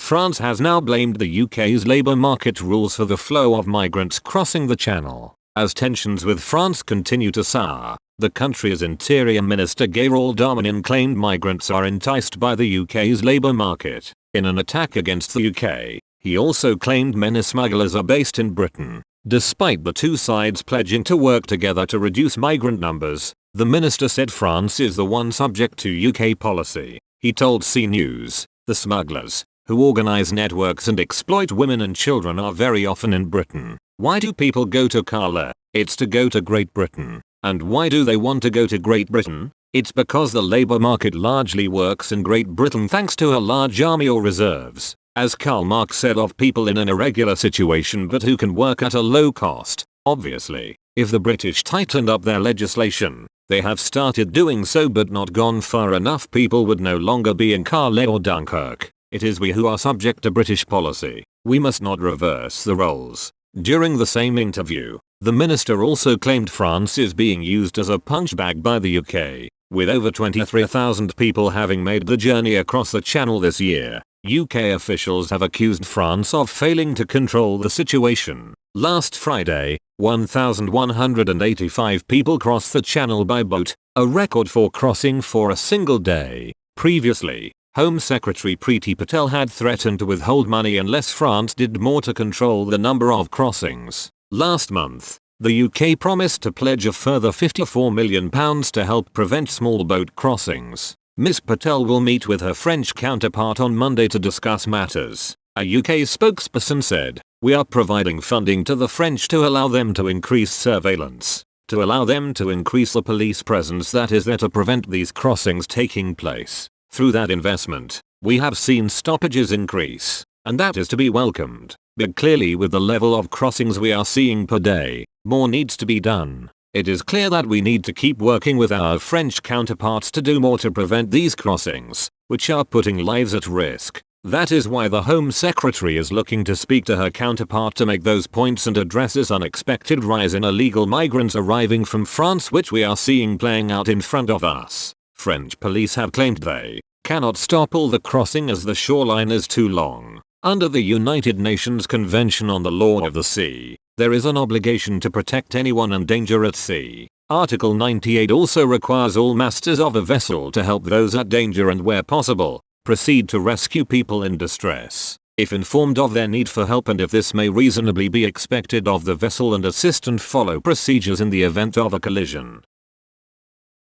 France has now blamed the UK's labour market rules for the flow of migrants crossing the channel. As tensions with France continue to sour, the country's Interior Minister Gérald Darmanin claimed migrants are enticed by the UK's labour market. In an attack against the UK, he also claimed many smugglers are based in Britain. Despite the two sides pledging to work together to reduce migrant numbers, the minister said France is the one subject to UK policy. He told C News, "The smugglers, who organise networks and exploit women and children, are very often in Britain. Why do people go to Calais? It's to go to Great Britain. And why do they want to go to Great Britain? It's because the labour market largely works in Great Britain thanks to a large army or reserves, as Karl Marx said, of people in an irregular situation but who can work at a low cost." Obviously, if the British tightened up their legislation, they have started doing so but not gone far enough, people would no longer be in Calais or Dunkirk. It is we who are subject to British policy. We must not reverse the roles. During the same interview, the minister also claimed France is being used as a punchbag by the UK, with over 23,000 people having made the journey across the channel this year. UK officials have accused France of failing to control the situation. Last Friday, 1,185 people crossed the channel by boat, a record for crossing for a single day. Previously, Home Secretary Priti Patel had threatened to withhold money unless France did more to control the number of crossings. Last month, the UK promised to pledge a further £54 million to help prevent small boat crossings. Ms Patel will meet with her French counterpart on Monday to discuss matters. A UK spokesperson said, "We are providing funding to the French to allow them to increase surveillance, to allow them to increase the police presence that is there to prevent these crossings taking place. Through that investment, we have seen stoppages increase, and that is to be welcomed. But clearly with the level of crossings we are seeing per day, more needs to be done. It is clear that we need to keep working with our French counterparts to do more to prevent these crossings, which are putting lives at risk." That is why the Home Secretary is looking to speak to her counterpart to make those points and address this unexpected rise in illegal migrants arriving from France, which we are seeing playing out in front of us. French police have claimed they cannot stop all the crossing as the shoreline is too long. Under the United Nations Convention on the Law of the Sea, there is an obligation to protect anyone in danger at sea. Article 98 also requires all masters of a vessel to help those at danger and, where possible, proceed to rescue people in distress, if informed of their need for help and if this may reasonably be expected of the vessel, and assist and follow procedures in the event of a collision.